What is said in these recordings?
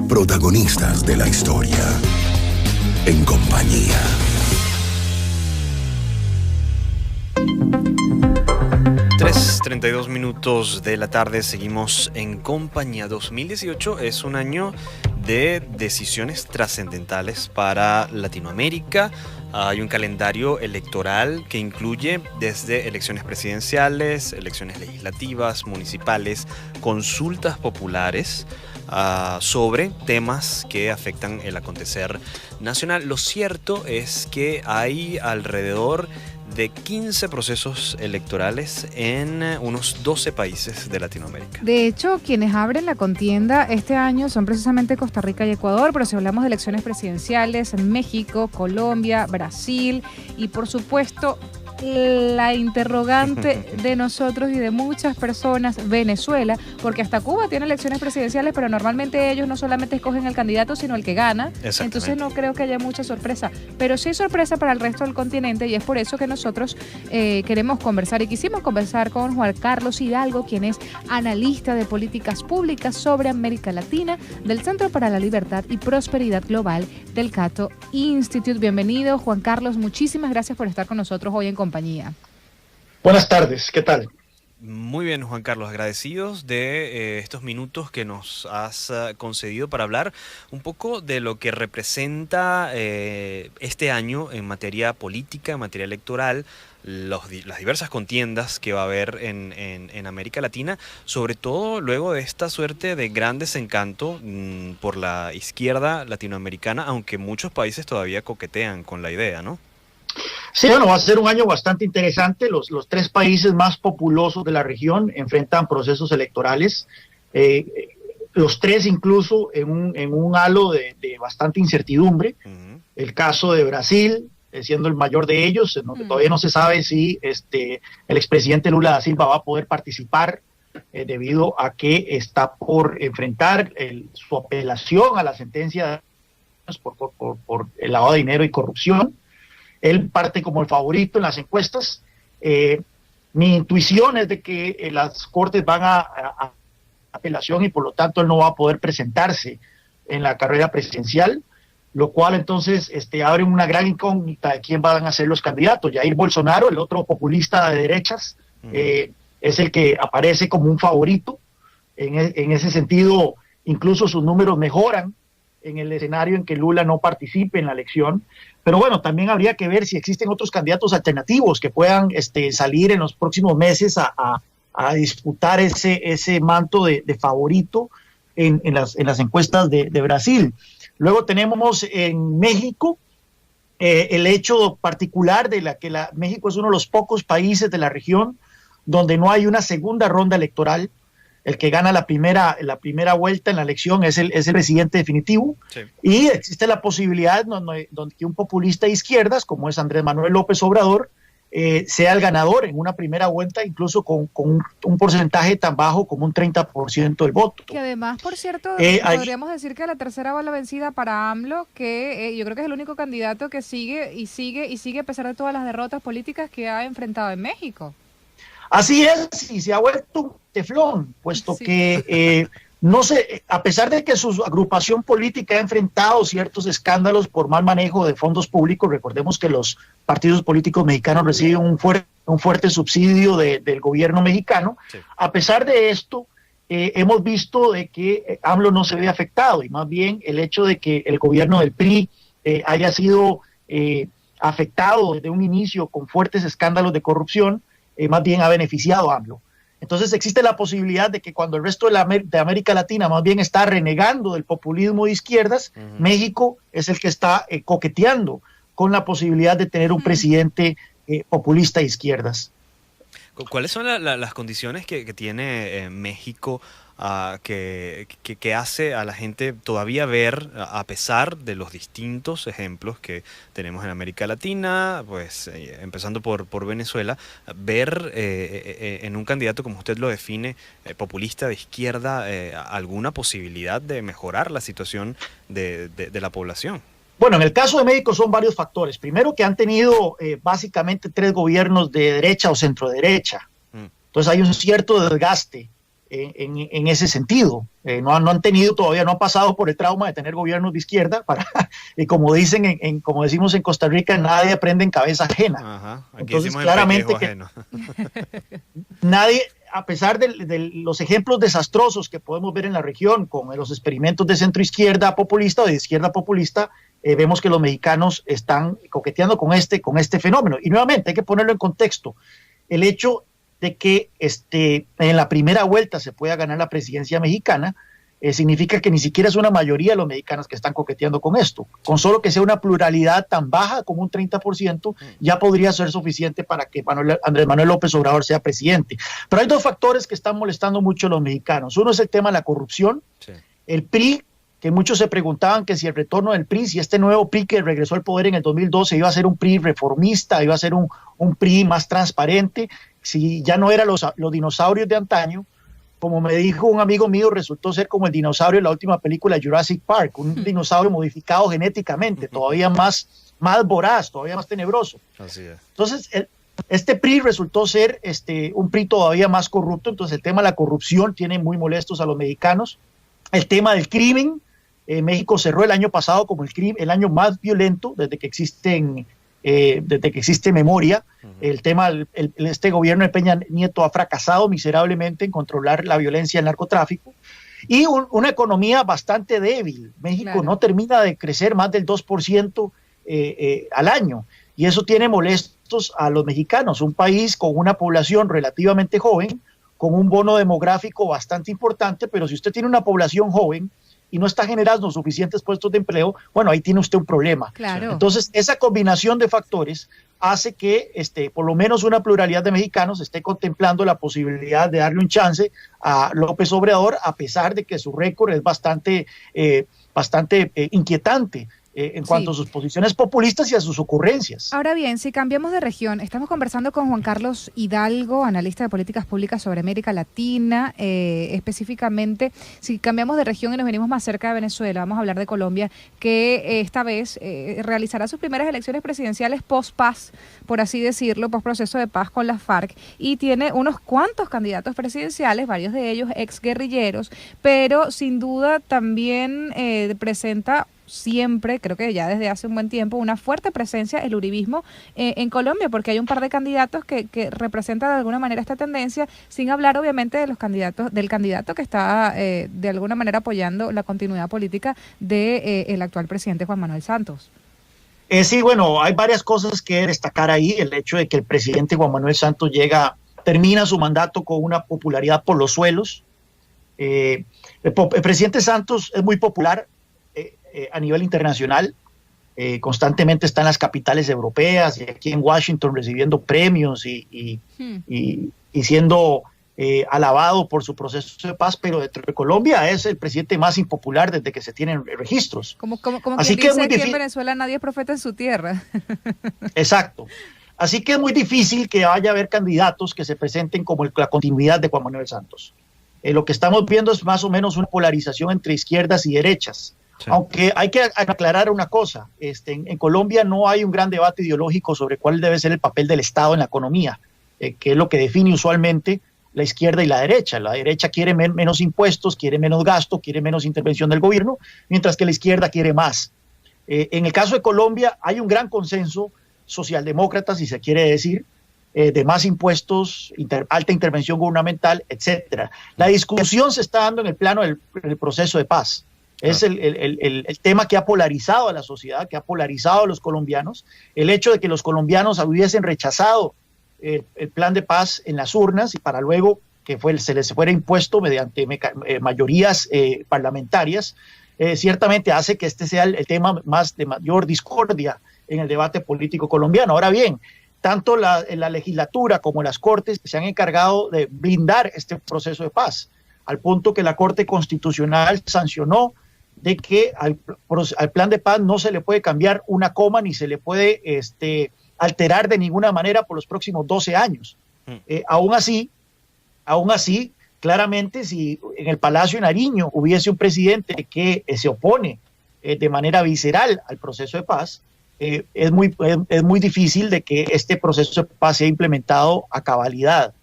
Protagonistas de la historia. En compañía. Tres 32 minutos de la tarde, seguimos en compañía. 2018 es un año de decisiones trascendentales para Latinoamérica. Hay un calendario electoral que incluye desde elecciones presidenciales, elecciones legislativas, municipales, consultas populares sobre temas que afectan el acontecer nacional. Lo cierto es que hay alrededor de 15 procesos electorales en unos 12 países de Latinoamérica. De hecho, quienes abren la contienda este año son precisamente Costa Rica y Ecuador, pero si hablamos de elecciones presidenciales en México, Colombia, Brasil y por supuesto la interrogante de nosotros y de muchas personas, Venezuela, porque hasta Cuba tiene elecciones presidenciales, pero normalmente ellos no solamente escogen el candidato, sino el que gana. Entonces no creo que haya mucha sorpresa, pero sí sorpresa para el resto del continente, y es por eso que nosotros queremos conversar y quisimos conversar con Juan Carlos Hidalgo, quien es analista de políticas públicas sobre América Latina del Centro para la Libertad y Prosperidad Global del Cato Institute. Bienvenido, Juan Carlos, muchísimas gracias por estar con nosotros hoy en compañía. Buenas tardes, ¿qué tal? Muy bien, Juan Carlos, agradecidos de estos minutos que nos has concedido para hablar un poco de lo que representa este año en materia política, en materia electoral, las diversas contiendas que va a haber en América Latina, sobre todo luego de esta suerte de gran desencanto por la izquierda latinoamericana, aunque muchos países todavía coquetean con la idea, ¿no? Sí, bueno, va a ser un año bastante interesante. Los tres países más populosos de la región enfrentan procesos electorales, los tres incluso en un halo de bastante incertidumbre. El caso de Brasil, siendo el mayor de ellos, en donde todavía no se sabe si el expresidente Lula da Silva va a poder participar debido a que está por enfrentar su apelación a la sentencia por el lavado de dinero y corrupción. Él parte como el favorito en las encuestas. Mi intuición es de que las cortes van a apelación y por lo tanto él no va a poder presentarse en la carrera presidencial, lo cual entonces abre una gran incógnita de quién van a ser los candidatos. Jair Bolsonaro, el otro populista de derechas, es el que aparece como un favorito. En ese sentido, incluso sus números mejoran en el escenario en que Lula no participe en la elección. Pero bueno, también habría que ver si existen otros candidatos alternativos que puedan salir en los próximos meses a disputar ese manto de favorito en las encuestas de Brasil. Luego tenemos en México el hecho particular de que México es uno de los pocos países de la región donde no hay una segunda ronda electoral. El que gana la primera vuelta en la elección es el presidente definitivo. Sí. Y existe la posibilidad donde que un populista de izquierdas, como es Andrés Manuel López Obrador, sea el ganador en una primera vuelta, incluso con un porcentaje tan bajo como un 30% del voto. Que además, por cierto, podríamos decir que la tercera va la vencida para AMLO, que yo creo que es el único candidato que sigue a pesar de todas las derrotas políticas que ha enfrentado en México. Así es, y se ha vuelto un teflón, puesto que no sé, a pesar de que su agrupación política ha enfrentado ciertos escándalos por mal manejo de fondos públicos. Recordemos que los partidos políticos mexicanos reciben un fuerte subsidio del gobierno mexicano. Sí. A pesar de esto, hemos visto de que AMLO no se ve afectado, y más bien el hecho de que el gobierno del PRI haya sido afectado desde un inicio con fuertes escándalos de corrupción, más bien ha beneficiado a AMLO. Entonces existe la posibilidad de que cuando el resto de América Latina más bien está renegando del populismo de izquierdas, México es el que está coqueteando con la posibilidad de tener un presidente populista de izquierdas. ¿Cuáles son las condiciones que tiene México que hace a la gente todavía ver, a pesar de los distintos ejemplos que tenemos en América Latina, pues empezando por Venezuela, ver en un candidato, como usted lo define, populista de izquierda, alguna posibilidad de mejorar la situación de la población? Bueno, en el caso de México son varios factores. Primero, que han tenido básicamente 3 gobiernos de derecha o centro derecha. Entonces hay un cierto desgaste en ese sentido. No han tenido todavía, no han pasado por el trauma de tener gobiernos de izquierda para, como dicen, como decimos en Costa Rica, nadie aprende en cabeza ajena. Ajá, aquí entonces decimos claramente en que ajeno. nadie, a pesar de los ejemplos desastrosos que podemos ver en la región con los experimentos de centro izquierda populista o de izquierda populista, vemos que los mexicanos están coqueteando con este fenómeno. Y nuevamente hay que ponerlo en contexto. El hecho de que en la primera vuelta se pueda ganar la presidencia mexicana, significa que ni siquiera es una mayoría de los mexicanos que están coqueteando con esto. Con solo que sea una pluralidad tan baja como un 30%, ya podría ser suficiente para que Andrés Manuel López Obrador sea presidente. Pero hay dos factores que están molestando mucho a los mexicanos. Uno es el tema de la corrupción. Sí. El PRI, que muchos se preguntaban que si el retorno del PRI, si este nuevo PRI que regresó al poder en el 2012 iba a ser un PRI reformista, iba a ser un PRI más transparente, si ya no eran los dinosaurios de antaño. Como me dijo un amigo mío, resultó ser como el dinosaurio de la última película Jurassic Park, un dinosaurio modificado genéticamente, todavía más voraz, todavía más tenebroso. Así es. Entonces, este PRI resultó ser un PRI todavía más corrupto. Entonces el tema de la corrupción tiene muy molestos a los mexicanos. El tema del crimen, México cerró el año pasado como el año más violento desde que existe memoria. El tema, este gobierno de Peña Nieto ha fracasado miserablemente en controlar la violencia y el narcotráfico, y una economía bastante débil. México no termina de crecer más del 2% al año, y eso tiene molestos a los mexicanos. Un país con una población relativamente joven, con un bono demográfico bastante importante, pero si usted tiene una población joven y no está generando suficientes puestos de empleo, bueno, ahí tiene usted un problema. Claro. Entonces, esa combinación de factores hace que por lo menos una pluralidad de mexicanos esté contemplando la posibilidad de darle un chance a López Obrador, a pesar de que su récord es bastante inquietante en cuanto a sus posiciones populistas y a sus ocurrencias. Ahora bien, si cambiamos de región, estamos conversando con Juan Carlos Hidalgo, analista de políticas públicas sobre América Latina, específicamente, si cambiamos de región y nos venimos más cerca de Venezuela, vamos a hablar de Colombia, que esta vez realizará sus primeras elecciones presidenciales post-paz, por así decirlo, post-proceso de paz con las FARC, y tiene unos cuantos candidatos presidenciales, varios de ellos exguerrilleros, pero sin duda también presenta siempre, creo que ya desde hace un buen tiempo, una fuerte presencia el uribismo en Colombia, porque hay un par de candidatos que representan de alguna manera esta tendencia, sin hablar obviamente de los candidatos, del candidato que está de alguna manera apoyando la continuidad política de el actual presidente Juan Manuel Santos. Sí, bueno, hay varias cosas que destacar ahí. El hecho de que el presidente Juan Manuel Santos termina su mandato con una popularidad por los suelos. El presidente Santos es muy popular a nivel internacional, constantemente está en las capitales europeas y aquí en Washington recibiendo premios y siendo alabado por su proceso de paz, pero dentro de Colombia es el presidente más impopular desde que se tienen registros. Como así que dice, aquí en Venezuela nadie es profeta en su tierra. Exacto. Así que es muy difícil que vaya a haber candidatos que se presenten como la continuidad de Juan Manuel Santos. Lo que estamos viendo es más o menos una polarización entre izquierdas y derechas. Sí. Aunque hay que aclarar una cosa, en Colombia no hay un gran debate ideológico sobre cuál debe ser el papel del Estado en la economía, que es lo que define usualmente la izquierda y la derecha. La derecha quiere menos impuestos, quiere menos gasto, quiere menos intervención del gobierno, mientras que la izquierda quiere más. En el caso de Colombia hay un gran consenso socialdemócrata, si se quiere decir, de más impuestos, alta intervención gubernamental, etcétera. La discusión se está dando en el plano del proceso de paz. Es el tema que ha polarizado a la sociedad, que ha polarizado a los colombianos. El hecho de que los colombianos hubiesen rechazado el plan de paz en las urnas y para luego que se les fuera impuesto mediante mayorías parlamentarias, ciertamente hace que este sea el tema de mayor discordia en el debate político colombiano. Ahora bien, tanto la legislatura como las cortes se han encargado de blindar este proceso de paz, al punto que la Corte Constitucional sancionó de que al plan de paz no se le puede cambiar una coma ni se le puede alterar de ninguna manera por los próximos 12 años. Aún así, claramente, si en el Palacio de Nariño hubiese un presidente que se opone de manera visceral al proceso de paz, es muy difícil de que este proceso de paz sea implementado a cabalidad.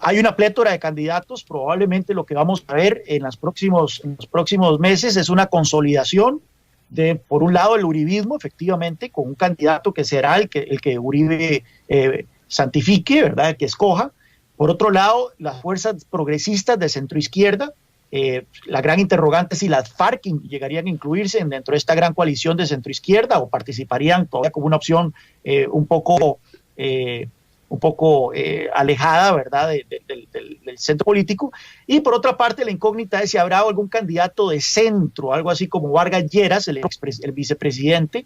Hay una plétora de candidatos, probablemente lo que vamos a ver en los próximos meses es una consolidación de, por un lado, el uribismo, efectivamente, con un candidato que será el que Uribe santifique, ¿verdad?, el que escoja. Por otro lado, las fuerzas progresistas de centroizquierda, la gran interrogante es si las FARC llegarían a incluirse dentro de esta gran coalición de centroizquierda o participarían todavía como una opción un poco alejada, ¿verdad?, del centro político. Y por otra parte, la incógnita es si habrá algún candidato de centro, algo así como Vargas Lleras, el vicepresidente,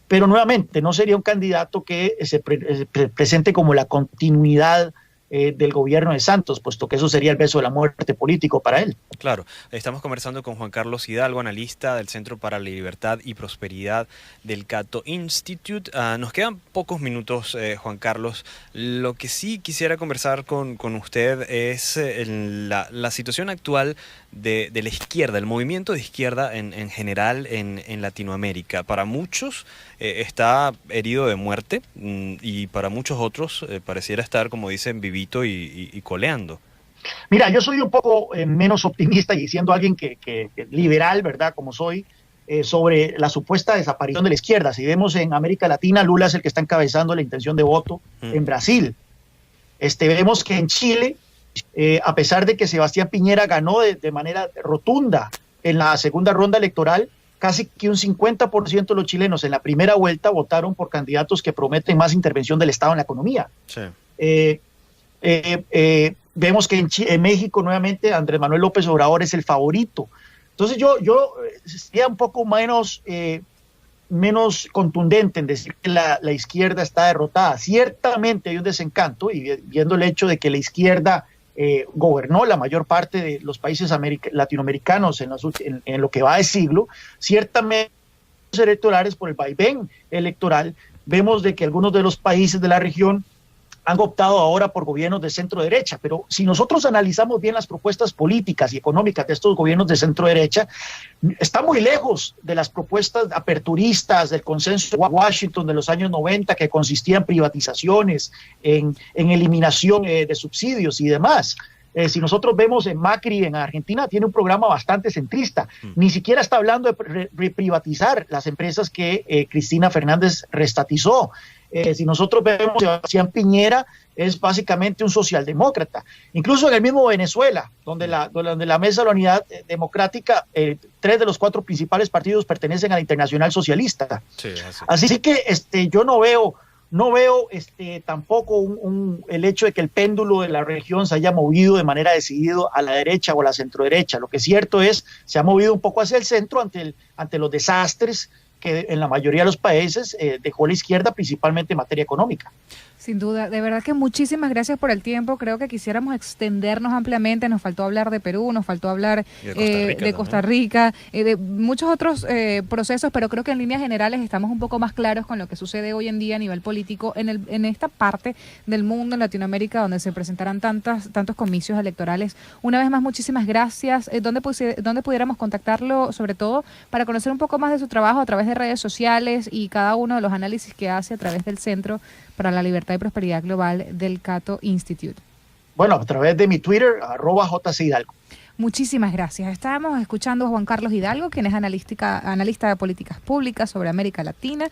pero nuevamente no sería un candidato que se presente como la continuidad del gobierno de Santos, puesto que eso sería el beso de la muerte político para él. Claro, estamos conversando con Juan Carlos Hidalgo, analista del Centro para la Libertad y Prosperidad del Cato Institute. Nos quedan pocos minutos, Juan Carlos. Lo que sí quisiera conversar con usted es la situación actual de la izquierda, el movimiento de izquierda en general en Latinoamérica. Para muchos está herido de muerte y para muchos otros pareciera estar, como dicen, vivito y coleando. Mira, yo soy un poco menos optimista y siendo alguien que liberal, ¿verdad?, como soy, sobre la supuesta desaparición de la izquierda. Si vemos en América Latina, Lula es el que está encabezando la intención de voto en Brasil. Vemos que en Chile, a pesar de que Sebastián Piñera ganó de manera rotunda en la segunda ronda electoral, casi que un 50% de los chilenos en la primera vuelta votaron por candidatos que prometen más intervención del Estado en la economía. Sí. Vemos que en México nuevamente Andrés Manuel López Obrador es el favorito. Entonces yo sería un poco menos contundente en decir que la izquierda está derrotada. Ciertamente hay un desencanto, y viendo el hecho de que la izquierda gobernó la mayor parte de los países latinoamericanos en lo que va de siglo, ciertamente los electorales, por el vaivén electoral, vemos de que algunos de los países de la región han optado ahora por gobiernos de centro derecha, pero si nosotros analizamos bien las propuestas políticas y económicas de estos gobiernos de centro derecha, está muy lejos de las propuestas aperturistas del consenso de Washington de los años 90, que consistía en privatizaciones, en eliminación de subsidios y demás. Si nosotros vemos en Macri en Argentina, tiene un programa bastante centrista. Ni siquiera está hablando de privatizar las empresas que Cristina Fernández restatizó. Si nosotros vemos a Sebastián Piñera, es básicamente un socialdemócrata. Incluso en el mismo Venezuela, donde la Mesa de la Unidad Democrática, 3 de los 4 principales partidos pertenecen a la Internacional Socialista. Sí, así que yo no veo tampoco el hecho de que el péndulo de la región se haya movido de manera decidida a la derecha o a la centroderecha. Lo que es cierto es se ha movido un poco hacia el centro ante los desastres que en la mayoría de los países dejó la izquierda, principalmente en materia económica. Sin duda, de verdad que muchísimas gracias por el tiempo. Creo que quisiéramos extendernos ampliamente. Nos faltó hablar de Perú, nos faltó hablar de Costa Rica, de muchos otros procesos, pero creo que en líneas generales estamos un poco más claros con lo que sucede hoy en día a nivel político en esta parte del mundo, en Latinoamérica, donde se presentarán tantos comicios electorales. Una vez más, muchísimas gracias. ¿Dónde pudiéramos contactarlo, sobre todo, para conocer un poco más de su trabajo a través de redes sociales y cada uno de los análisis que hace a través del Centro para la Libertad y Prosperidad Global del Cato Institute? Bueno, a través de mi Twitter, @JCHidalgo. Muchísimas gracias. Estábamos escuchando a Juan Carlos Hidalgo, quien es analista de políticas públicas sobre América Latina.